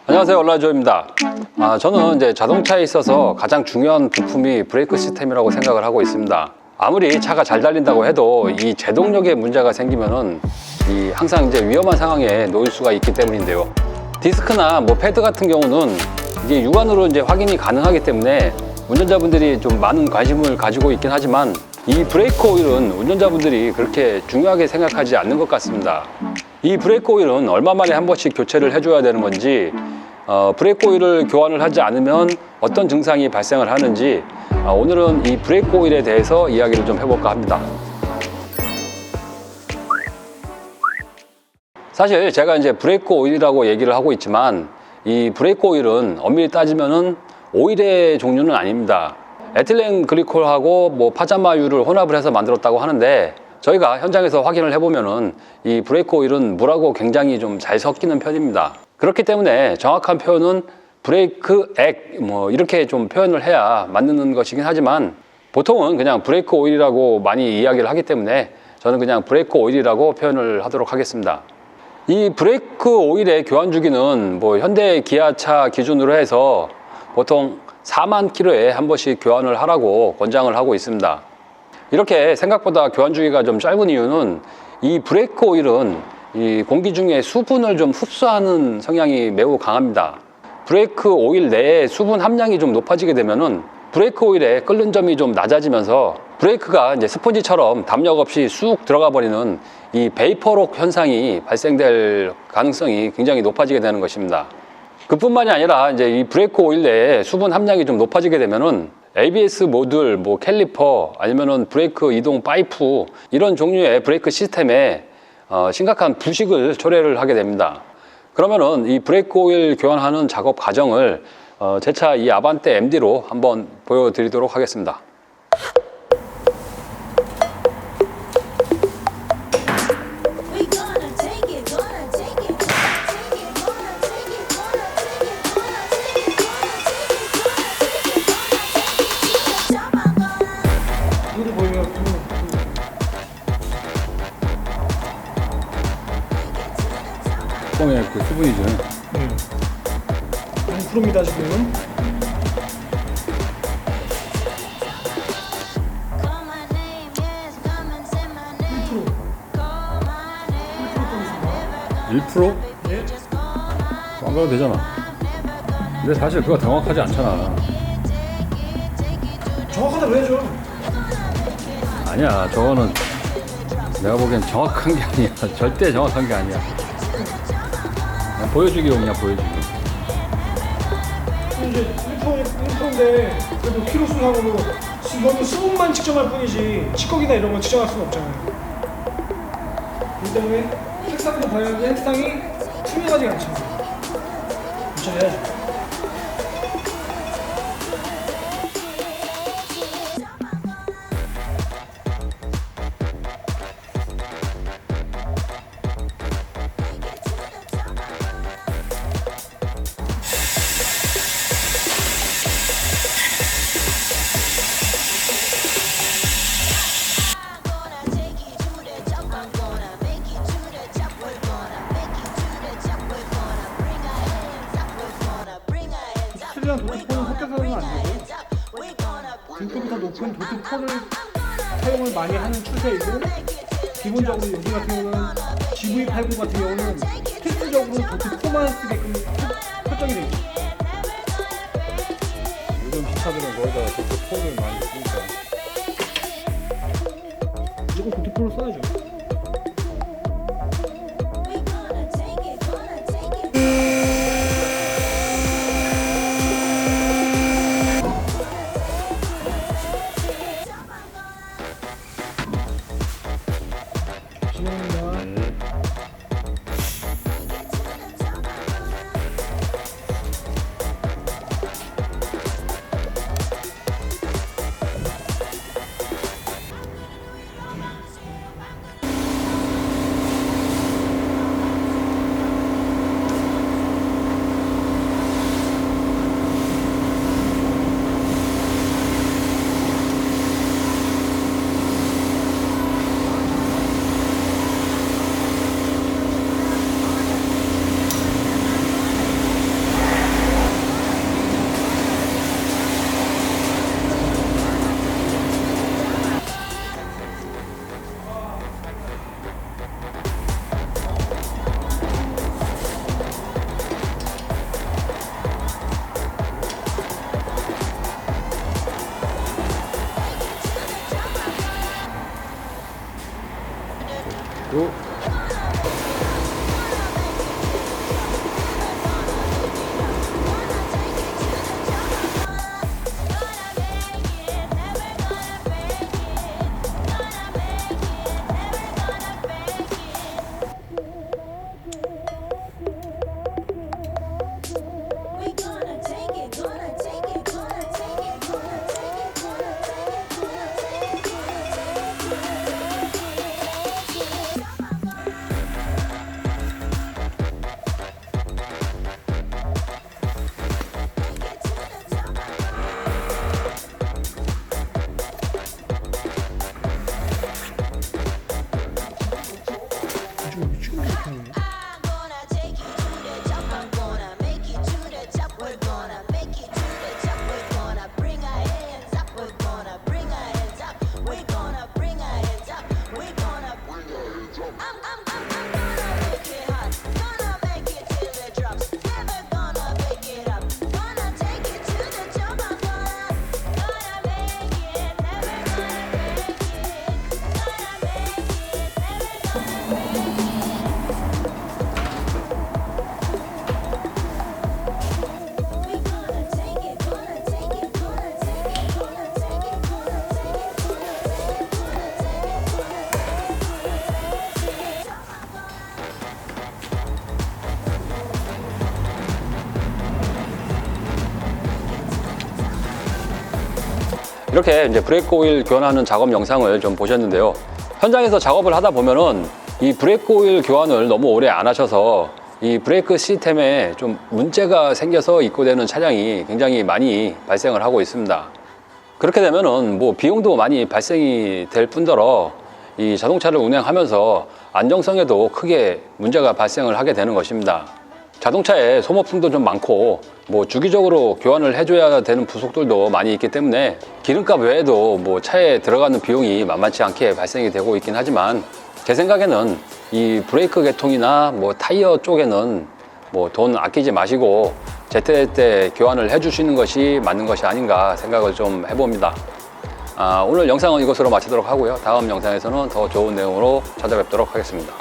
안녕하세요, 얼라조입니다. 저는 이제 자동차에 있어서 가장 중요한 부품이 브레이크 시스템이라고 생각을 하고 있습니다. 아무리 차가 잘 달린다고 해도 이 제동력에 문제가 생기면은 항상 이제 위험한 상황에 놓일 수가 있기 때문인데요. 디스크나 뭐 패드 같은 경우는 이게 육안으로 이제 확인이 가능하기 때문에 운전자분들이 좀 많은 관심을 가지고 있긴 하지만 이 브레이크 오일은 운전자분들이 그렇게 중요하게 생각하지 않는 것 같습니다. 이 브레이크 오일은 얼마 만에 한 번씩 교체를 해줘야 되는 건지, 브레이크 오일을 교환을 하지 않으면 어떤 증상이 발생을 하는지, 오늘은 이 브레이크 오일에 대해서 이야기를 좀 해볼까 합니다. 사실 제가 이제 브레이크 오일이라고 얘기를 하고 있지만 이 브레이크 오일은 엄밀히 따지면은 오일의 종류는 아닙니다. 에틸렌 글리콜하고 뭐 파자마유를 혼합을 해서 만들었다고 하는데, 저희가 현장에서 확인을 해보면은 이 브레이크 오일은 물하고 굉장히 좀 잘 섞이는 편입니다. 그렇기 때문에 정확한 표현은 브레이크 액 뭐 이렇게 좀 표현을 해야 맞는 것이긴 하지만, 보통은 그냥 브레이크 오일이라고 많이 이야기를 하기 때문에 저는 그냥 브레이크 오일이라고 표현을 하도록 하겠습니다. 이 브레이크 오일의 교환 주기는 뭐 현대 기아차 기준으로 해서 보통 4만 킬로에 한 번씩 교환을 하라고 권장을 하고 있습니다. 이렇게 생각보다 교환 주기가 좀 짧은 이유는 이 브레이크 오일은 이 공기 중에 수분을 좀 흡수하는 성향이 매우 강합니다. 브레이크 오일 내에 수분 함량이 좀 높아지게 되면은 브레이크 오일의 끓는 점이 좀 낮아지면서 브레이크가 이제 스펀지처럼 담력 없이 쑥 들어가 버리는 이 베이퍼록 현상이 발생될 가능성이 굉장히 높아지게 되는 것입니다. 그뿐만이 아니라 이제 이 브레이크 오일 내에 수분 함량이 좀 높아지게 되면은 ABS 모듈, 뭐 캘리퍼, 아니면은 브레이크 이동 파이프, 이런 종류의 브레이크 시스템에 심각한 부식을 초래를 하게 됩니다. 그러면은 이 브레이크 오일 교환하는 작업 과정을 제 차 이 아반떼 MD로 한번 보여드리도록 하겠습니다. 똥에 그 수분이죠. 몇 프로입니다 지금? 네? 안 가도 되잖아. 근데 사실 그거 정확하지 않잖아. 정확하다고 해야죠. 아니야, 저거는 내가 보기엔 정확한 게 아니야. 절대 정확한 게 아니야. 그냥 보여주기로 그냥 보여주기. 이제 1%인데 그래도 키로수상으로 이거는 수분만 측정할 뿐이지 찌꺼기나 이런 건 측정할 수는 없잖아요. 그렇기 때문에 색상도 봐야 하는데 색상이 투명하지가 않잖아요. 교체해야죠. 스틸이랑 도트폰은 섞여서는 안 되고 등급이 더 높은 도트폰을 사용을 많이 하는 추세이고, 기본적으로 여기 같은 경우는 GV80 같은 경우는 필수적으로 도트폰만 쓰게끔 설정이 되어 있죠. 요즘 기차들은 거의 다 도트폰을 많이 쓰니까. 무조건 도트폰을 써야죠. 이렇게 이제 브레이크 오일 교환하는 작업 영상을 좀 보셨는데요. 현장에서 작업을 하다 보면은 이 브레이크 오일 교환을 너무 오래 안 하셔서 이 브레이크 시스템에 좀 문제가 생겨서 입고되는 차량이 굉장히 많이 발생을 하고 있습니다. 그렇게 되면은 뭐 비용도 많이 발생이 될 뿐더러 이 자동차를 운행하면서 안정성에도 크게 문제가 발생을 하게 되는 것입니다. 자동차에 소모품도 좀 많고 뭐 주기적으로 교환을 해줘야 되는 부속들도 많이 있기 때문에 기름값 외에도 뭐 차에 들어가는 비용이 만만치 않게 발생이 되고 있긴 하지만 제 생각에는 이 브레이크 계통이나 뭐 타이어 쪽에는 뭐 돈 아끼지 마시고 제때제때 교환을 해주시는 것이 맞는 것이 아닌가 생각을 좀 해봅니다. 오늘 영상은 이것으로 마치도록 하고요. 다음 영상에서는 더 좋은 내용으로 찾아뵙도록 하겠습니다.